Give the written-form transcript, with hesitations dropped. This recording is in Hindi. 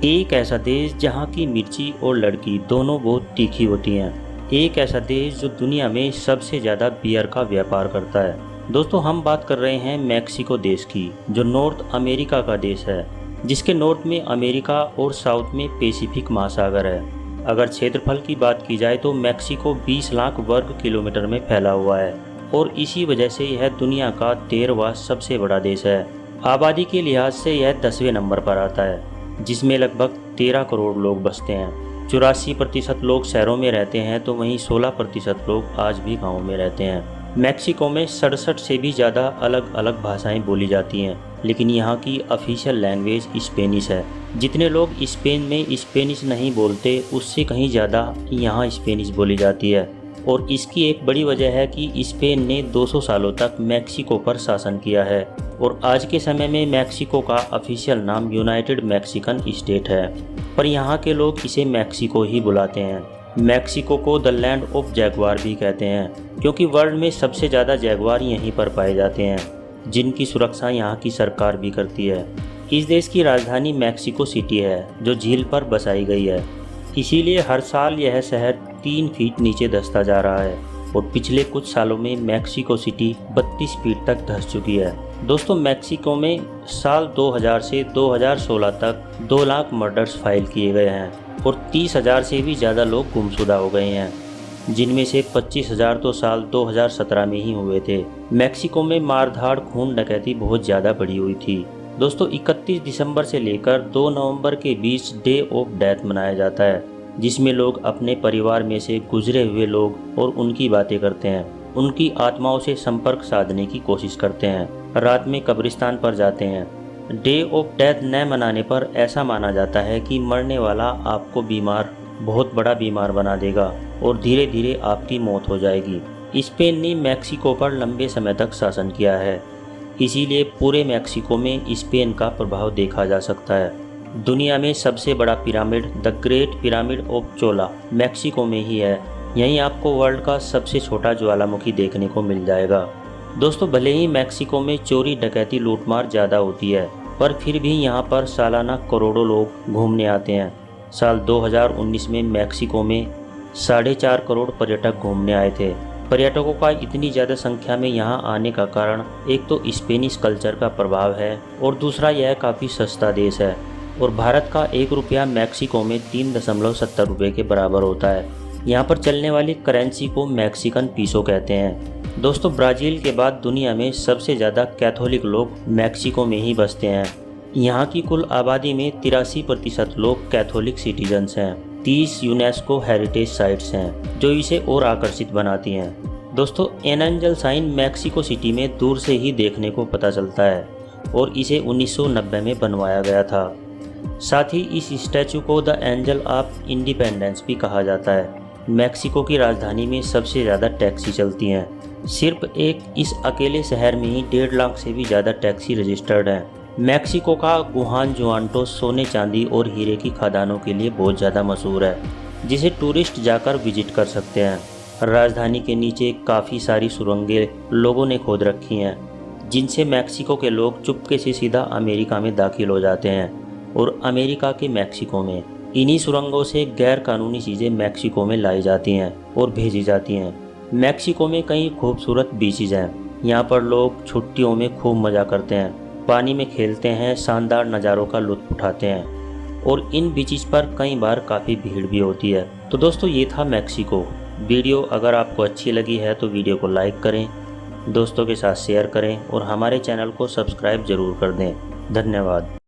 एक ऐसा देश जहाँ की मिर्ची और लड़की दोनों बहुत तीखी होती हैं। एक ऐसा देश जो दुनिया में सबसे ज़्यादा बियर का व्यापार करता है। दोस्तों, हम बात कर रहे हैं मैक्सिको देश की, जो नॉर्थ अमेरिका का देश है, जिसके नॉर्थ में अमेरिका और साउथ में पैसिफिक महासागर है। अगर क्षेत्रफल की बात की जाए तो मैक्सिको 20 लाख वर्ग किलोमीटर में फैला हुआ है और इसी वजह से यह दुनिया का 13वां सबसे बड़ा देश है। आबादी के लिहाज से यह 10वें नंबर पर आता है, जिसमें लगभग 13 करोड़ लोग बसते हैं। 84% लोग शहरों में रहते हैं तो वहीं 16% लोग आज भी गाँव में रहते हैं। मैक्सिको में 67 से भी ज़्यादा अलग अलग भाषाएं बोली जाती हैं, लेकिन यहाँ की ऑफिशियल लैंग्वेज स्पेनिश है। जितने लोग स्पेन में स्पेनिश नहीं बोलते, उससे कहीं ज़्यादा यहाँ स्पेनिश बोली जाती है। और इसकी एक बड़ी वजह है कि स्पेन ने 200 सालों तक मैक्सिको पर शासन किया है और आज के समय में मैक्सिको का ऑफिशियल नाम यूनाइटेड मैक्सिकन स्टेट है, पर यहाँ के लोग इसे मैक्सिको ही बुलाते हैं। मैक्सिको को द लैंड ऑफ जैगुआर भी कहते हैं, क्योंकि वर्ल्ड में सबसे ज़्यादा जैगुआर यहीं पर पाए जाते हैं, जिनकी सुरक्षा यहाँ की सरकार भी करती है। इस देश की राजधानी मैक्सिको सिटी है, जो झील पर बसाई गई है। इसीलिए हर साल यह शहर 3 फीट नीचे धंसता जा रहा है और पिछले कुछ सालों में मैक्सिको सिटी 32 फीट तक धंस चुकी है। दोस्तों, मैक्सिको में साल 2000 से 2016 तक 2 लाख मर्डर्स फाइल किए गए हैं और 30,000 से भी ज़्यादा लोग गुमशुदा हो गए हैं, जिनमें से 25,000 तो साल 2017 में ही हुए थे। मैक्सिको में मारधाड़, खून, डकैती बहुत ज़्यादा बढ़ी हुई थी। दोस्तों, 31 दिसंबर से लेकर 2 नवंबर के बीच डे ऑफ डेथ मनाया जाता है, जिसमें लोग अपने परिवार में से गुजरे हुए लोग और उनकी बातें करते हैं, उनकी आत्माओं से संपर्क साधने की कोशिश करते हैं, रात में कब्रिस्तान पर जाते हैं। डे ऑफ डेथ न मनाने पर ऐसा माना जाता है कि मरने वाला आपको बहुत बड़ा बीमार बना देगा और धीरे धीरे आपकी मौत हो जाएगी। स्पेन ने मैक्सिको पर लंबे समय तक शासन किया है, इसीलिए पूरे मैक्सिको में स्पेन का प्रभाव देखा जा सकता है। दुनिया में सबसे बड़ा pyramid, the great pyramid of Chola, Mexico में ही है। यहीं आपको वर्ल्ड का सबसे छोटा ज्वालामुखी देखने को मिल जाएगा। दोस्तों, भले ही मैक्सिको में चोरी, डकैती, लूटमार ज़्यादा होती है, पर फिर भी यहाँ पर सालाना करोड़ों लोग घूमने आते हैं। साल 2019 में मैक्सिको में 4.5 करोड़ पर्यटक घूमने आए थे। पर्यटकों का इतनी ज़्यादा संख्या में यहाँ आने का कारण एक तो स्पेनिश कल्चर का प्रभाव है और दूसरा यह काफ़ी सस्ता देश है और भारत का 1 रुपया मैक्सिको में 3.70 रुपये के बराबर होता है। यहाँ पर चलने वाली करेंसी को मैक्सिकन पीसो कहते हैं। दोस्तों, ब्राज़ील के बाद दुनिया में सबसे ज़्यादा कैथोलिक लोग मैक्सिको में ही बसते हैं। यहाँ की कुल आबादी में 83% लोग कैथोलिक सिटीजन्स हैं। 30 यूनेस्को हेरिटेज साइट्स हैं जो इसे और आकर्षित बनाती हैं। दोस्तों, an angel sign Mexico City में दूर से ही देखने को पता चलता है और इसे 1990 में बनवाया गया था। साथ ही इस स्टैचू को द एंजल ऑफ इंडिपेंडेंस भी कहा जाता है। मैक्सिको की राजधानी में सबसे ज़्यादा टैक्सी चलती हैं। सिर्फ इस अकेले शहर में ही 1.5 लाख से भी ज़्यादा टैक्सी रजिस्टर्ड हैं। मैक्सिको का गुहान जुआंटो सोने, चांदी और हीरे की खदानों के लिए बहुत ज़्यादा मशहूर है, जिसे टूरिस्ट जाकर विजिट कर सकते हैं। राजधानी के नीचे काफ़ी सारी सुरंगें लोगों ने खोद रखी हैं, जिनसे मैक्सिको के लोग चुपके से सीधा अमेरिका में दाखिल हो जाते हैं और अमेरिका के मैक्सिको में इन्हीं सुरंगों से गैर कानूनी चीज़ें मैक्सिको में लाई जाती हैं और भेजी जाती हैं। मैक्सिको में कई खूबसूरत बीचेज हैं। यहाँ पर लोग छुट्टियों में खूब मज़ा करते हैं, पानी में खेलते हैं, शानदार नज़ारों का लुत्फ़ उठाते हैं और इन बीचेस पर कई बार काफ़ी भीड़ भी होती है। तो दोस्तों, ये था मैक्सिको। वीडियो अगर आपको अच्छी लगी है तो वीडियो को लाइक करें, दोस्तों के साथ शेयर करें और हमारे चैनल को सब्सक्राइब ज़रूर कर दें। धन्यवाद।